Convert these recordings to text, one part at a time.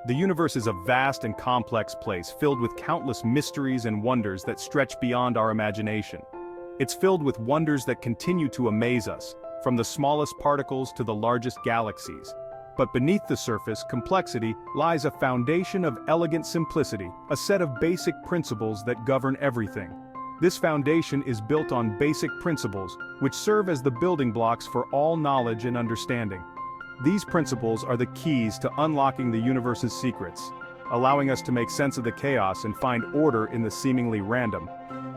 The universe is a vast and complex place filled with countless mysteries and wonders that stretch beyond our imagination. It's filled with wonders that continue to amaze us, from the smallest particles to the largest galaxies. But beneath the surface complexity lies a foundation of elegant simplicity, a set of basic principles that govern everything. This foundation is built on basic principles, which serve as the building blocks for all knowledge and understanding. These principles are the keys to unlocking the universe's secrets, allowing us to make sense of the chaos and find order in the seemingly random.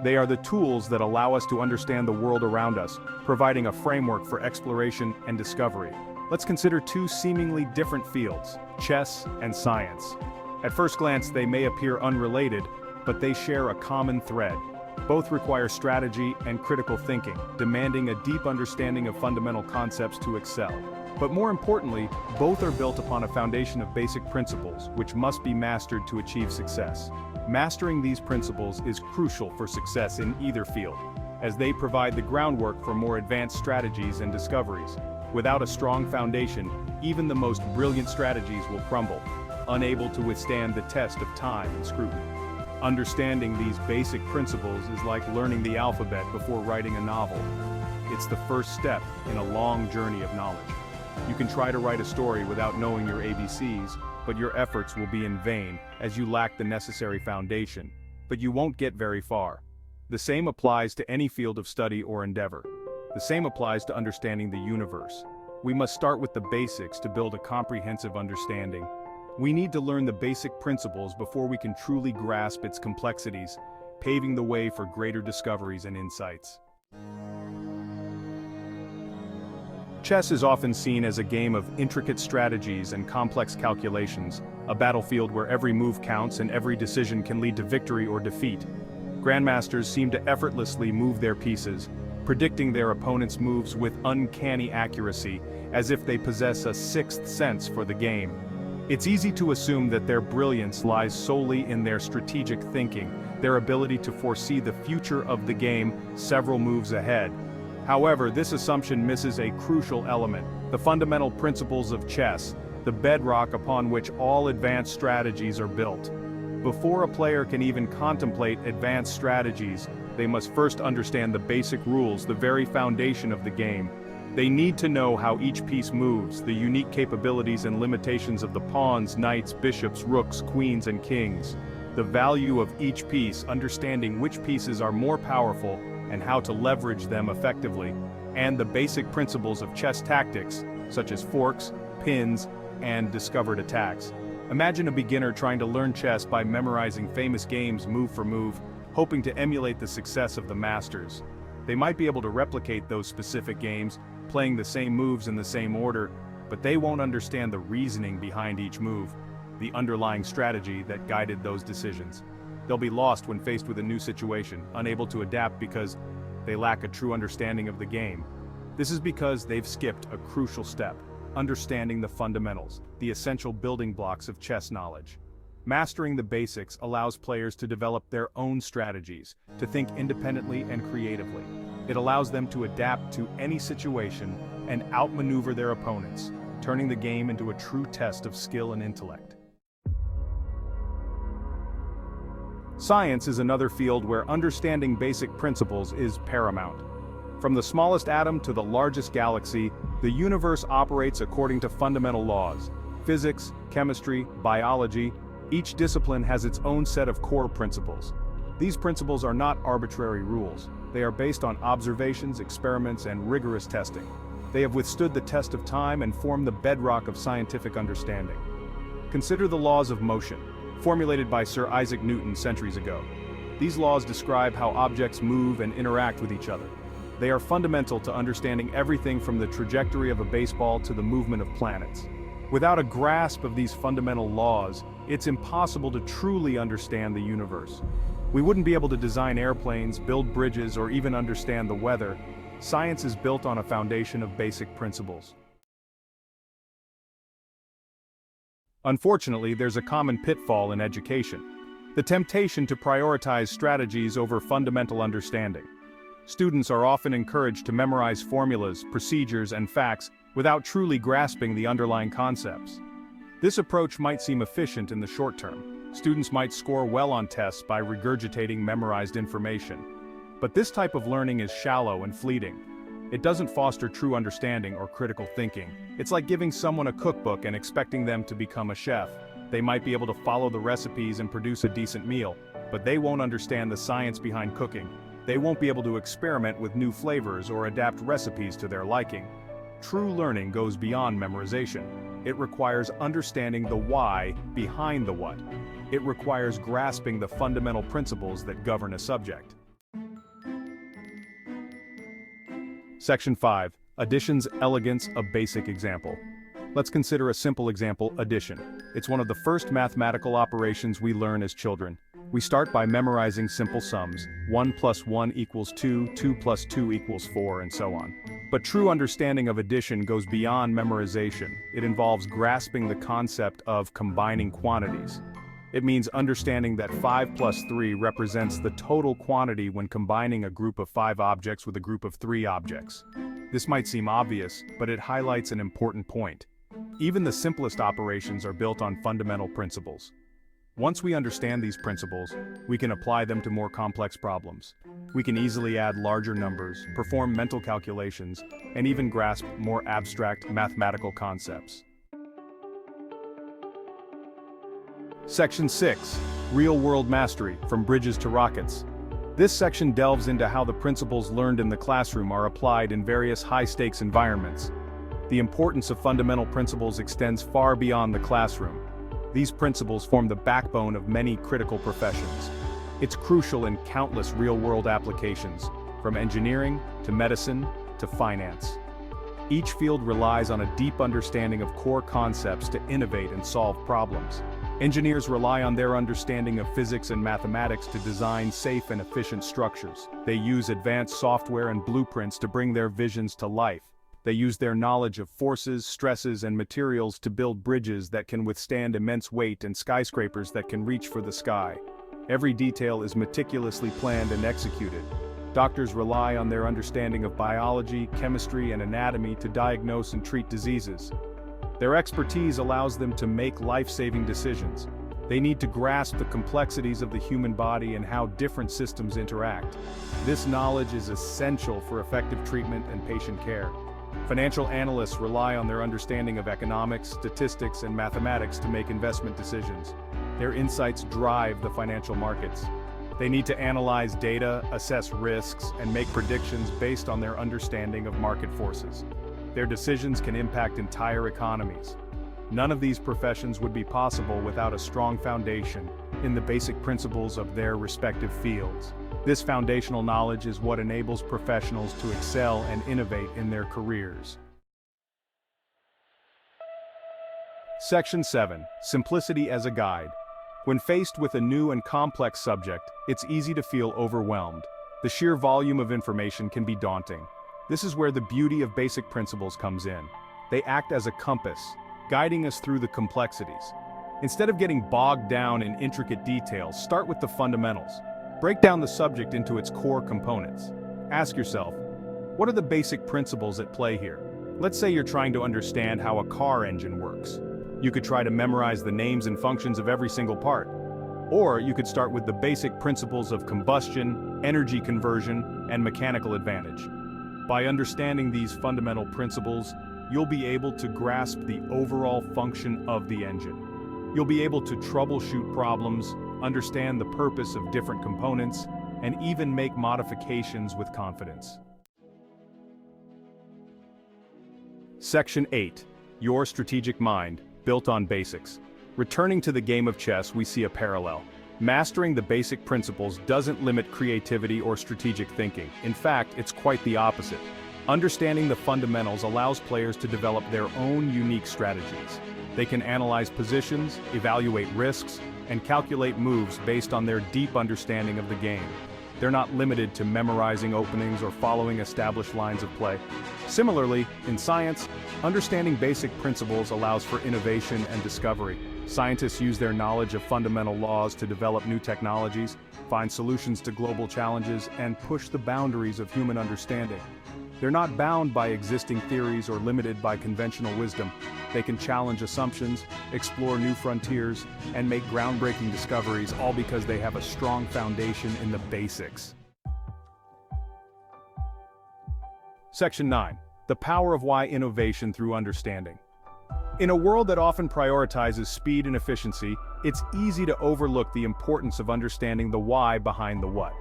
They are the tools that allow us to understand the world around us, providing a framework for exploration and discovery. Let's consider two seemingly different fields, chess and science. At first glance, they may appear unrelated, but they share a common thread. Both require strategy and critical thinking, demanding a deep understanding of fundamental concepts to excel. But more importantly, both are built upon a foundation of basic principles, which must be mastered to achieve success. Mastering these principles is crucial for success in either field, as they provide the groundwork for more advanced strategies and discoveries. Without a strong foundation, even the most brilliant strategies will crumble, unable to withstand the test of time and scrutiny. Understanding these basic principles is like learning the alphabet before writing a novel. It's the first step in a long journey of knowledge. You can try to write a story without knowing your ABCs, but your efforts will be in vain as you lack the necessary foundation, but you won't get very far. The same applies to any field of study or endeavor. The same applies to understanding the universe. We must start with the basics to build a comprehensive understanding. We need to learn the basic principles before we can truly grasp its complexities, paving the way for greater discoveries and insights. Chess is often seen as a game of intricate strategies and complex calculations, a battlefield where every move counts and every decision can lead to victory or defeat. Grandmasters seem to effortlessly move their pieces, predicting their opponent's moves with uncanny accuracy, as if they possess a sixth sense for the game. It's easy to assume that their brilliance lies solely in their strategic thinking, their ability to foresee the future of the game several moves ahead. However, this assumption misses a crucial element: the fundamental principles of chess, the bedrock upon which all advanced strategies are built. Before a player can even contemplate advanced strategies, they must first understand the basic rules, the very foundation of the game. They need to know how each piece moves, the unique capabilities and limitations of the pawns, knights, bishops, rooks, queens, and kings. The value of each piece, understanding which pieces are more powerful and how to leverage them effectively, and the basic principles of chess tactics, such as forks, pins, and discovered attacks. Imagine a beginner trying to learn chess by memorizing famous games move for move, hoping to emulate the success of the masters. They might be able to replicate those specific games, playing the same moves in the same order, but they won't understand the reasoning behind each move, the underlying strategy that guided those decisions. They'll be lost when faced with a new situation, unable to adapt because they lack a true understanding of the game. This is because they've skipped a crucial step: understanding the fundamentals, the essential building blocks of chess knowledge. Mastering the basics allows players to develop their own strategies, to think independently and creatively. It allows them to adapt to any situation and outmaneuver their opponents, turning the game into a true test of skill and intellect. Science is another field where understanding basic principles is paramount. From the smallest atom to the largest galaxy, the universe operates according to fundamental laws. Physics, chemistry, biology, each discipline has its own set of core principles. These principles are not arbitrary rules. They are based on observations, experiments, and rigorous testing. They have withstood the test of time and form the bedrock of scientific understanding. Consider the laws of motion, formulated by Sir Isaac Newton centuries ago. These laws describe how objects move and interact with each other. They are fundamental to understanding everything from the trajectory of a baseball to the movement of planets. Without a grasp of these fundamental laws, it's impossible to truly understand the universe. We wouldn't be able to design airplanes, build bridges, or even understand the weather. Science is built on a foundation of basic principles. Unfortunately, there's a common pitfall in education: the temptation to prioritize strategies over fundamental understanding. Students are often encouraged to memorize formulas, procedures, and facts without truly grasping the underlying concepts. This approach might seem efficient in the short term. Students might score well on tests by regurgitating memorized information. But this type of learning is shallow and fleeting. It doesn't foster true understanding or critical thinking. It's like giving someone a cookbook and expecting them to become a chef. They might be able to follow the recipes and produce a decent meal, but they won't understand the science behind cooking. They won't be able to experiment with new flavors or adapt recipes to their liking. True learning goes beyond memorization. It requires understanding the why behind the what. It requires grasping the fundamental principles that govern a subject. Section 5. Addition's elegance, a basic example. Let's consider a simple example, addition. It's one of the first mathematical operations we learn as children. We start by memorizing simple sums. 1 plus 1 equals 2, 2 plus 2 equals 4, and so on. But true understanding of addition goes beyond memorization. It involves grasping the concept of combining quantities. It means understanding that 5 plus 3 represents the total quantity when combining a group of 5 objects with a group of 3 objects. This might seem obvious, but it highlights an important point. Even the simplest operations are built on fundamental principles. Once we understand these principles, we can apply them to more complex problems. We can easily add larger numbers, perform mental calculations, and even grasp more abstract mathematical concepts. Section 6. Real-world mastery, from bridges to rockets. This section delves into how the principles learned in the classroom are applied in various high-stakes environments. The importance of fundamental principles extends far beyond the classroom. These principles form the backbone of many critical professions. It's crucial in countless real-world applications, from engineering to medicine to finance. Each field relies on a deep understanding of core concepts to innovate and solve problems. Engineers rely on their understanding of physics and mathematics to design safe and efficient structures. They use advanced software and blueprints to bring their visions to life. They use their knowledge of forces, stresses, and materials to build bridges that can withstand immense weight and skyscrapers that can reach for the sky. Every detail is meticulously planned and executed. Doctors rely on their understanding of biology, chemistry, and anatomy to diagnose and treat diseases. Their expertise allows them to make life-saving decisions. They need to grasp the complexities of the human body and how different systems interact. This knowledge is essential for effective treatment and patient care. Financial analysts rely on their understanding of economics, statistics, and mathematics to make investment decisions. Their insights drive the financial markets. They need to analyze data, assess risks, and make predictions based on their understanding of market forces. Their decisions can impact entire economies. None of these professions would be possible without a strong foundation in the basic principles of their respective fields. This foundational knowledge is what enables professionals to excel and innovate in their careers. Section 7. Simplicity as a guide. When faced with a new and complex subject, it's easy to feel overwhelmed. The sheer volume of information can be daunting. This is where the beauty of basic principles comes in. They act as a compass, guiding us through the complexities. Instead of getting bogged down in intricate details, start with the fundamentals. Break down the subject into its core components. Ask yourself, what are the basic principles at play here? Let's say you're trying to understand how a car engine works. You could try to memorize the names and functions of every single part. Or you could start with the basic principles of combustion, energy conversion, and mechanical advantage. By understanding these fundamental principles, you'll be able to grasp the overall function of the engine. You'll be able to troubleshoot problems, understand the purpose of different components, and even make modifications with confidence. Section 8. Your strategic mind, built on basics. Returning to the game of chess, we see a parallel. Mastering the basic principles doesn't limit creativity or strategic thinking. In fact, it's quite the opposite. Understanding the fundamentals allows players to develop their own unique strategies. They can analyze positions, evaluate risks, and calculate moves based on their deep understanding of the game. They're not limited to memorizing openings or following established lines of play. Similarly, in science, understanding basic principles allows for innovation and discovery. Scientists use their knowledge of fundamental laws to develop new technologies, find solutions to global challenges, and push the boundaries of human understanding. They're not bound by existing theories or limited by conventional wisdom. They can challenge assumptions, explore new frontiers, and make groundbreaking discoveries, all because they have a strong foundation in the basics. Section 9. The power of why innovation through understanding. In a world that often prioritizes speed and efficiency, it's easy to overlook the importance of understanding the why behind the what.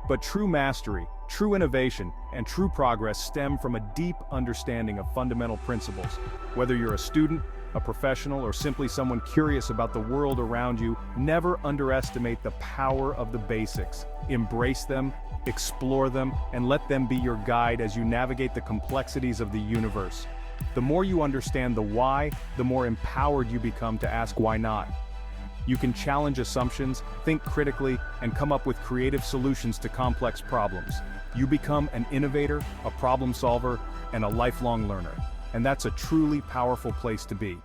But true mastery, true innovation, and true progress stem from a deep understanding of fundamental principles. Whether you're a student, a professional, or simply someone curious about the world around you, never underestimate the power of the basics. Embrace them, explore them, and let them be your guide as you navigate the complexities of the universe. The more you understand the why, the more empowered you become to ask why not. You can challenge assumptions, think critically, and come up with creative solutions to complex problems. You become an innovator, a problem solver, and a lifelong learner. And that's a truly powerful place to be.